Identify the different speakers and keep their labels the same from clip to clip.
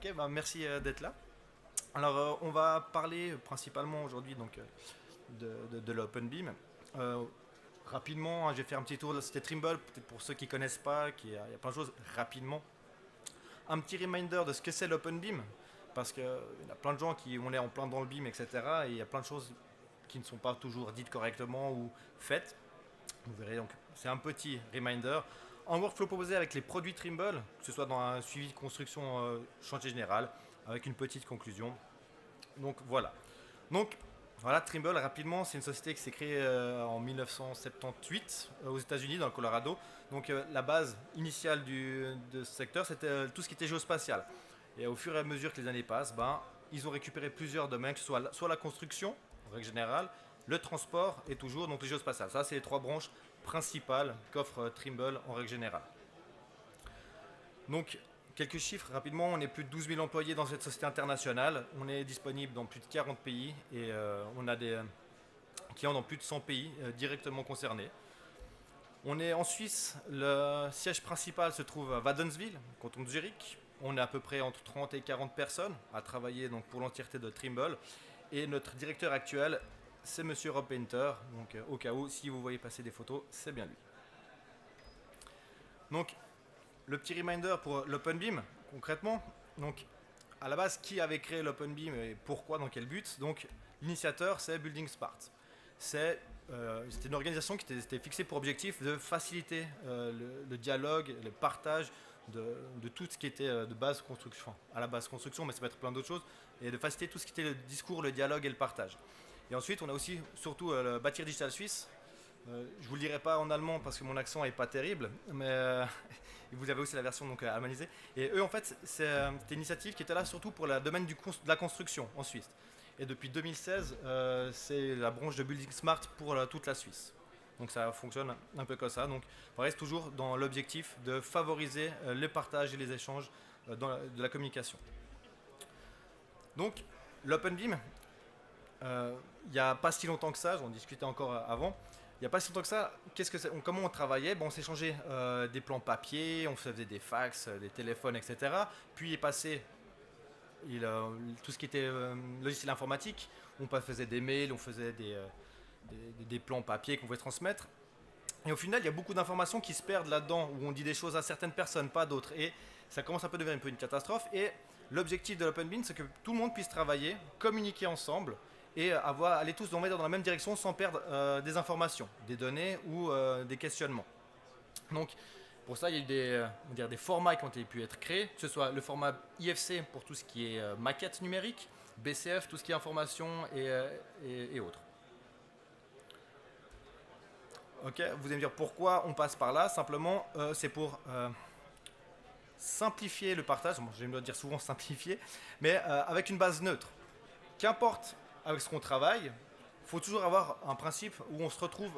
Speaker 1: Ok, bah merci d'être là. Alors, on va parler principalement aujourd'hui de l'OpenBeam. Euh, Rapidement, hein, je vais faire un petit tour de la société Trimble, peut-être pour ceux qui ne connaissent pas, il y a plein de choses rapidement. Un petit reminder de ce que c'est l'OpenBeam, parce qu'il y a plein de gens qui on est en plein dans le beam, etc. Et il y a plein de choses qui ne sont pas toujours dites correctement ou faites. Vous verrez donc, c'est un petit reminder. Un workflow proposé avec les produits Trimble, que ce soit dans un suivi de construction chantier général, avec une petite conclusion. Donc voilà. Donc voilà, Trimble, rapidement, c'est une société qui s'est créée en 1978 aux États-Unis, dans le Colorado. Donc la base initiale de ce secteur, c'était tout ce qui était géospatial. Et au fur et à mesure que les années passent, ils ont récupéré plusieurs domaines, que ce soit la construction, en règle générale, le transport et toujours donc les géospatiales. Ça, c'est les trois branches principales qu'offre Trimble en règle générale. Donc, quelques chiffres rapidement, on est plus de 12 000 employés dans cette société internationale, on est disponible dans plus de 40 pays et on a des clients dans plus de 100 pays directement concernés. On est en Suisse, le siège principal se trouve à Wädenswil, canton de Zurich. On est à peu près entre 30 et 40 personnes à travailler donc, pour l'entièreté de Trimble. Et notre directeur actuel, c'est Monsieur Rob Painter. Donc au cas où, si vous voyez passer des photos, c'est bien lui. Donc le petit reminder pour l'OpenBeam, concrètement. Donc à la base, qui avait créé l'OpenBeam et pourquoi, dans quel but? Donc l'initiateur, c'est Building Smart. C'était une organisation qui était fixée pour objectif de faciliter le dialogue, le partage de tout ce qui était de base construction, enfin, à la base construction, mais ça peut être plein d'autres choses, et de faciliter tout ce qui était le discours, le dialogue et le partage. Et ensuite, on a aussi surtout le Bâtir Digital Suisse. Je ne vous le dirai pas en allemand parce que mon accent n'est pas terrible, mais vous avez aussi la version donc allemandisée. Et eux, en fait, c'était une initiative qui était là surtout pour le domaine de la construction en Suisse. Et depuis 2016, c'est la branche de Building Smart pour toute la Suisse. Donc ça fonctionne un peu comme ça. Donc on reste toujours dans l'objectif de favoriser le partage et les échanges de la communication. Donc l'OpenBeam, il n'y a pas si longtemps que ça, j'en discutais encore avant, il n'y a pas si longtemps que ça, comment on travaillait? On s'échangeait des plans papier, on faisait des fax, des téléphones, etc. Puis est passé tout ce qui était logiciel informatique. On faisait des mails, on faisait des plans papier qu'on pouvait transmettre. Et au final, il y a beaucoup d'informations qui se perdent là-dedans, où on dit des choses à certaines personnes, pas d'autres. Et ça commence un peu à devenir un peu une catastrophe. Et l'objectif de l'OpenBeam, c'est que tout le monde puisse travailler, communiquer ensemble et aller tous dans la même direction sans perdre des informations, des données ou des questionnements. Donc, pour ça, il y a eu des formats qui ont pu être créés, que ce soit le format IFC pour tout ce qui est maquette numérique, BCF, tout ce qui est information et autres. Ok, vous allez me dire pourquoi on passe par là. Simplement, c'est pour simplifier le partage. Bon, j'aime bien dire souvent simplifier, mais avec une base neutre. Qu'importe avec ce qu'on travaille, il faut toujours avoir un principe où on se retrouve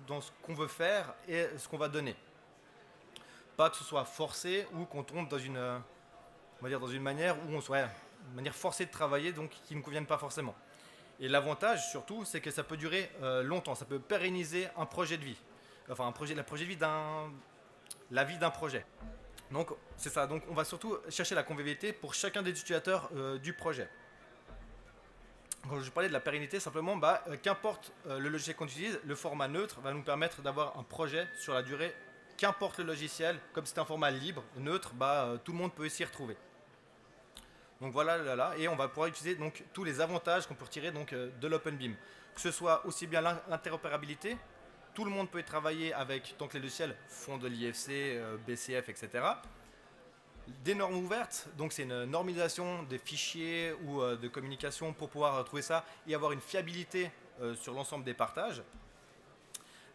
Speaker 1: dans ce qu'on veut faire et ce qu'on va donner. Pas que ce soit forcé ou qu'on tombe dans on va dire dans une manière où on soit une manière forcée de travailler, donc qui ne convienne pas forcément. Et l'avantage surtout, c'est que ça peut durer longtemps, ça peut pérenniser un projet de vie. Enfin, la projet de vie la vie d'un projet. Donc, c'est ça. Donc, on va surtout chercher la convivialité pour chacun des utilisateurs du projet. Quand je parlais de la pérennité, simplement, qu'importe le logiciel qu'on utilise, le format neutre va nous permettre d'avoir un projet sur la durée. Qu'importe le logiciel, comme c'est un format libre, neutre, tout le monde peut s'y retrouver. Donc voilà, et on va pouvoir utiliser donc tous les avantages qu'on peut retirer donc de l'OpenBeam. Que ce soit aussi bien l'interopérabilité, tout le monde peut y travailler avec tant que les logiciels font de l'IFC, BCF, etc. Des normes ouvertes, donc c'est une normalisation des fichiers ou de communication pour pouvoir trouver ça et avoir une fiabilité sur l'ensemble des partages.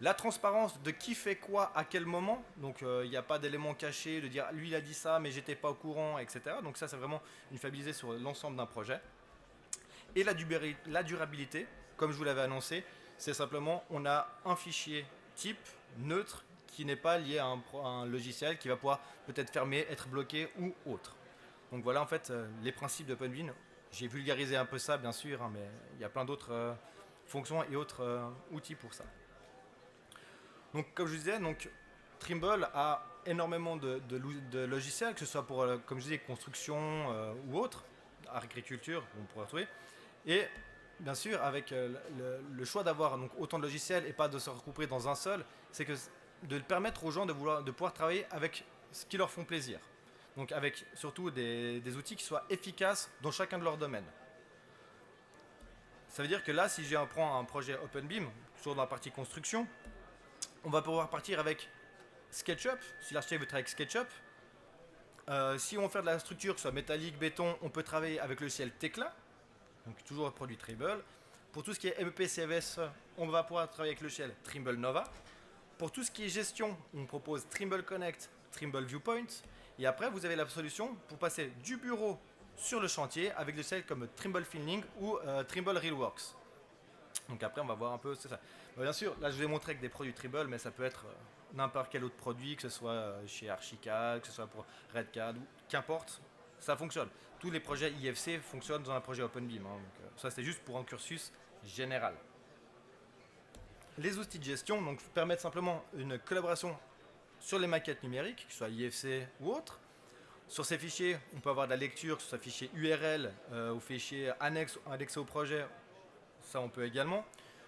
Speaker 1: La transparence de qui fait quoi à quel moment, donc il n'y a pas d'éléments cachés, de dire lui il a dit ça mais j'étais pas au courant, etc. Donc ça c'est vraiment une fiabilité sur l'ensemble d'un projet. Et la durabilité, comme je vous l'avais annoncé, c'est simplement on a un fichier type neutre qui n'est pas lié à un logiciel qui va pouvoir peut-être fermer, être bloqué ou autre. Donc voilà en fait les principes d'OpenBeam. J'ai vulgarisé un peu ça bien sûr, hein, mais il y a plein d'autres fonctions et autres outils pour ça. Donc comme je vous disais, donc, Trimble a énormément de logiciels, que ce soit pour, comme je disais, construction ou autre, agriculture, on pourrait retrouver. Et bien sûr, avec le choix d'avoir donc autant de logiciels et pas de se recouper dans un seul, c'est que de permettre aux gens de pouvoir travailler avec ce qui leur font plaisir. Donc avec surtout des outils qui soient efficaces dans chacun de leurs domaines. Ça veut dire que là, si je prends un projet OpenBeam, toujours dans la partie construction, on va pouvoir partir avec SketchUp, si l'architecte veut travailler avec SketchUp. Si on veut faire de la structure, que ce soit métallique, béton, on peut travailler avec le logiciel Tekla, donc toujours un produit Trimble. Pour tout ce qui est MEP, CVS, on va pouvoir travailler avec le logiciel Trimble Nova. Pour tout ce qui est gestion, on propose Trimble Connect, Trimble Viewpoint. Et après, vous avez la solution pour passer du bureau sur le chantier avec des logiciels comme Trimble Filming ou Trimble Realworks. Donc après, on va voir un peu, c'est ça. Bien sûr, là je vous ai montré avec des produits Trimble, mais ça peut être n'importe quel autre produit, que ce soit chez Archicad, que ce soit pour RedCAD, qu'importe, ça fonctionne. Tous les projets IFC fonctionnent dans un projet OpenBeam. Donc, ça, c'est juste pour un cursus général. Les outils de gestion donc, permettent simplement une collaboration sur les maquettes numériques, que ce soit IFC ou autre. Sur ces fichiers, on peut avoir de la lecture, que ce soit fichier URL ou fichier annexé au projet. Ça, on peut également.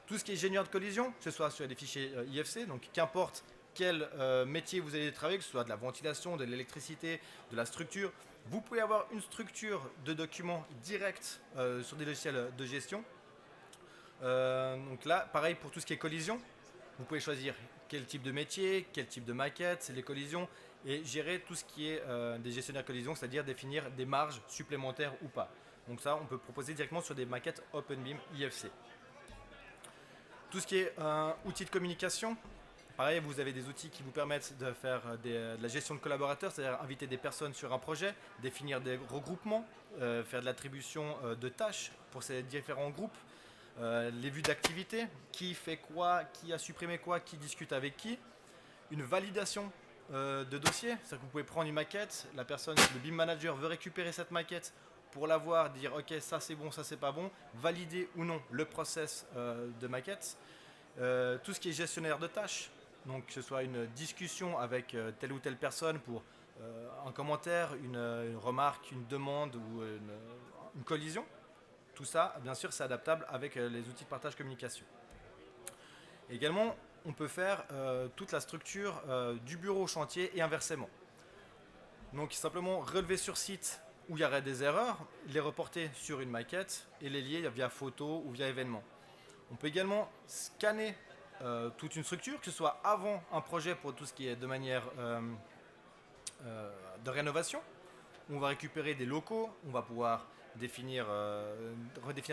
Speaker 1: Tout ce qui est ingénieur de collision, que ce soit sur des fichiers IFC, donc qu'importe quel métier vous allez travailler, que ce soit de la ventilation, de l'électricité, de la structure, vous pouvez avoir une structure de documents directs sur des logiciels de gestion. Donc là, pareil pour tout ce qui est collision, vous pouvez choisir quel type de métier, quel type de maquette, les collisions, et gérer tout ce qui est des gestionnaires collision, c'est-à-dire définir des marges supplémentaires ou pas. Donc ça, on peut proposer directement sur des maquettes OpenBeam IFC. Tout ce qui est outils de communication, pareil, vous avez des outils qui vous permettent de faire de la gestion de collaborateurs, c'est-à-dire inviter des personnes sur un projet, définir des regroupements, faire de l'attribution de tâches pour ces différents groupes, les vues d'activité, qui fait quoi, qui a supprimé quoi, qui discute avec qui, une validation de dossier, c'est-à-dire que vous pouvez prendre une maquette, la personne, le BIM manager veut récupérer cette maquette pour la voir, dire ok ça c'est bon, ça c'est pas bon, valider ou non le process de maquette, tout ce qui est gestionnaire de tâches, donc que ce soit une discussion avec telle ou telle personne pour un commentaire, une remarque, une demande ou une collision. Tout ça, bien sûr, c'est adaptable avec les outils de partage communication. Également, on peut faire toute la structure du bureau au chantier et inversement. Donc simplement relever sur site où il y aurait des erreurs, les reporter sur une maquette et les lier via photo ou via événement. On peut également scanner toute une structure, que ce soit avant un projet pour tout ce qui est de manière de rénovation. On va récupérer des locaux, on va pouvoir redéfinir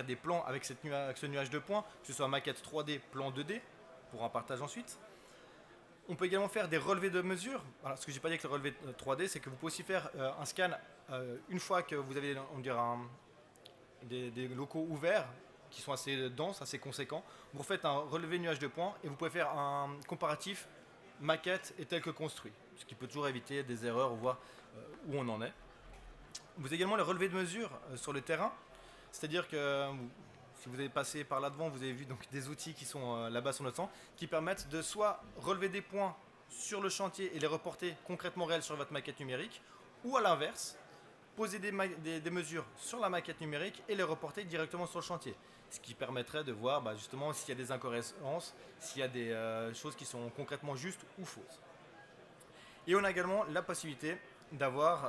Speaker 1: des plans avec ce nuage de points, que ce soit maquette 3D, plan 2D, pour un partage ensuite. On peut également faire des relevés de mesures. Alors, ce que je n'ai pas dit avec le relevé 3D, c'est que vous pouvez aussi faire un scan une fois que vous avez des locaux ouverts qui sont assez denses, assez conséquents. Vous faites un relevé nuage de points et vous pouvez faire un comparatif maquette et tel que construit, ce qui peut toujours éviter des erreurs ou voir où on en est. Vous avez également le relevé de mesures sur le terrain, c'est-à-dire que si vous avez passé par là devant, vous avez vu donc des outils qui sont là-bas sur notre stand, qui permettent de soit relever des points sur le chantier et les reporter concrètement réels sur votre maquette numérique, ou à l'inverse, poser des mesures sur la maquette numérique et les reporter directement sur le chantier. Ce qui permettrait de voir justement s'il y a des incohérences, s'il y a des choses qui sont concrètement justes ou fausses. Et on a également la possibilité d'avoir,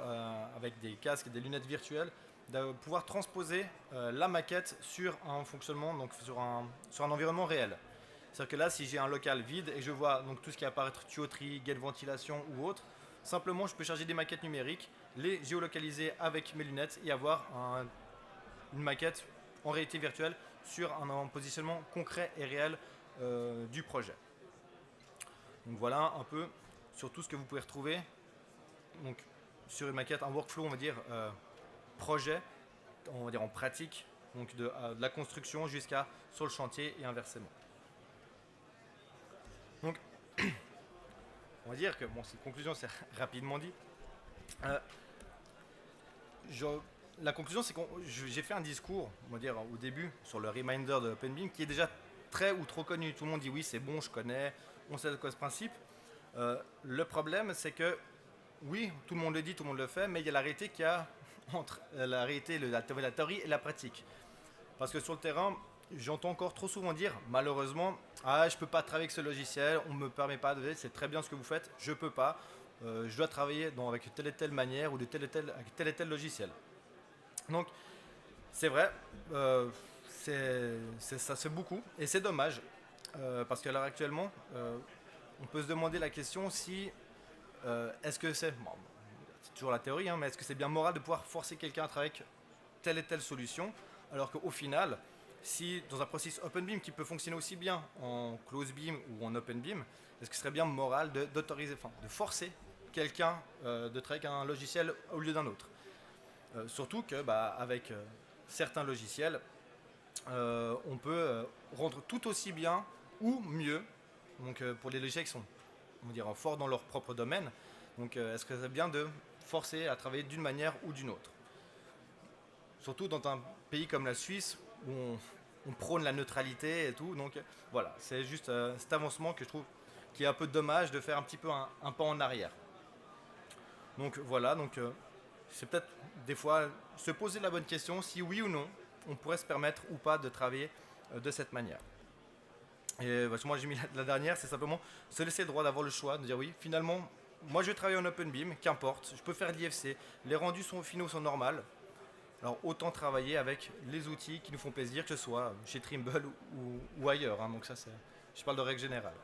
Speaker 1: avec des casques et des lunettes virtuelles, de pouvoir transposer la maquette sur un fonctionnement, donc sur un environnement réel. C'est-à-dire que là, si j'ai un local vide et je vois donc tout ce qui apparaît, tuyauterie, guet de ventilation ou autre, simplement je peux charger des maquettes numériques, les géolocaliser avec mes lunettes et avoir une maquette en réalité virtuelle sur un positionnement concret et réel du projet. Donc voilà un peu sur tout ce que vous pouvez retrouver donc, sur une maquette, un workflow, on va dire, projet, on va dire en pratique, donc de la construction jusqu'à sur le chantier et inversement. Donc, on va dire que, bon, cette conclusion, c'est rapidement dit. La conclusion, c'est que j'ai fait un discours, on va dire, au début, sur le reminder de OpenBeam, qui est déjà très ou trop connu. Tout le monde dit oui, c'est bon, je connais, on sait de quoi ce principe. Le problème, c'est que oui, tout le monde le dit, tout le monde le fait, mais il y a la réalité qu'il y a entre la réalité, la théorie et la pratique. Parce que sur le terrain, j'entends encore trop souvent dire, malheureusement, ah, je peux pas travailler avec ce logiciel, on me permet pas de, c'est très bien ce que vous faites, je peux pas, je dois travailler avec telle et telle manière ou avec tel et tel logiciel. Donc, c'est vrai, ça se fait beaucoup et c'est dommage parce qu'à l'heure actuellement, on peut se demander la question si est-ce que c'est toujours la théorie, hein, mais est-ce que c'est bien moral de pouvoir forcer quelqu'un à travailler avec telle et telle solution, alors qu'au final, si dans un processus OpenBeam qui peut fonctionner aussi bien en close beam ou en OpenBeam, est-ce que ce serait bien moral d'autoriser, enfin, de forcer quelqu'un de travailler avec un logiciel au lieu d'un autre. Surtout que avec certains logiciels, on peut rendre tout aussi bien ou mieux. Donc pour les logiciels qui sont, on va dire, forts dans leur propre domaine. Donc est-ce que c'est bien de forcer à travailler d'une manière ou d'une autre? Surtout dans un pays comme la Suisse où on prône la neutralité et tout. Donc voilà, c'est juste cet avancement que je trouve qui est un peu dommage de faire un petit peu un pas en arrière. Donc voilà, donc c'est peut-être des fois se poser la bonne question si oui ou non on pourrait se permettre ou pas de travailler de cette manière. Et moi j'ai mis la dernière, c'est simplement se laisser le droit d'avoir le choix, de dire oui, finalement, moi je vais travailler en OpenBeam, qu'importe, je peux faire de l'IFC, les rendus finaux sont normaux, alors autant travailler avec les outils qui nous font plaisir, que ce soit chez Trimble ou ailleurs. Hein. Donc ça, je parle de règle générale.